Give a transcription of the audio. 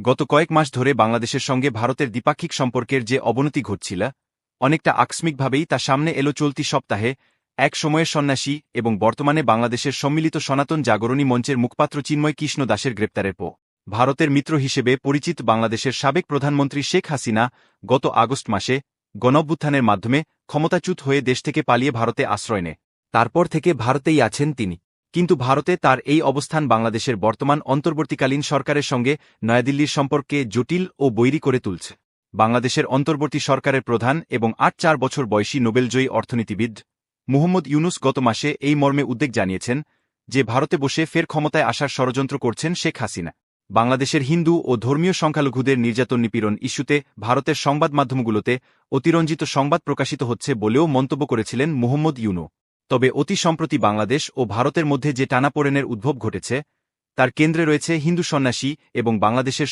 গত কয়েক মাস ধরে বাংলাদেশের সঙ্গে ভারতের দ্বিপাক্ষিক সম্পর্কের যে অবনতি ঘটছিল, অনেকটা আকস্মিকভাবেই তা সামনে এলো চলতি সপ্তাহে এক সময়ের সন্ন্যাসী এবং বর্তমানে বাংলাদেশের সম্মিলিত সনাতন জাগরণী মঞ্চের মুখপাত্র চিন্ময় কৃষ্ণ দাসের গ্রেপ্তারের পর ভারতের মিত্র হিসেবে পরিচিত বাংলাদেশের সাবেক প্রধানমন্ত্রী শেখ হাসিনা গত আগস্ট মাসে গণঅভ্যুত্থানের মাধ্যমে ক্ষমতাচ্যুত হয়ে দেশ থেকে পালিয়ে ভারতে আশ্রয় নেয়। তারপর থেকে ভারতেই আছেন তিনি। কিন্তু ভারতে তার এই অবস্থান বাংলাদেশের বর্তমান অন্তর্বর্তীকালীন সরকারের সঙ্গে নয়াদিল্লির সম্পর্কে জটিল ও বৈরী করে তুলছে। বাংলাদেশের অন্তর্বর্তী সরকারের প্রধান এবং ৮-৪ বছর বয়সী নোবেলজয়ী অর্থনীতিবিদ মুহম্মদ ইউনুস গত মাসে এই মর্মে উদ্বেগ জানিয়েছেন যে ভারতে বসে ফের ক্ষমতায় আসার ষড়যন্ত্র করছেন শেখ হাসিনা। বাংলাদেশের হিন্দু ও ধর্মীয় সংখ্যালঘুদের নির্যাতন নিপীড়ন ইস্যুতে ভারতের সংবাদ মাধ্যমগুলোতে অতিরঞ্জিত সংবাদ প্রকাশিত হচ্ছে বলেও মন্তব্য করেছিলেন মুহম্মদ ইউনু। তবে অতি সম্প্রতি বাংলাদেশ ও ভারতের মধ্যে যে টানাপোড়েনের উদ্ভব ঘটেছে, তার কেন্দ্রে রয়েছে হিন্দু সন্ন্যাসী এবং বাংলাদেশের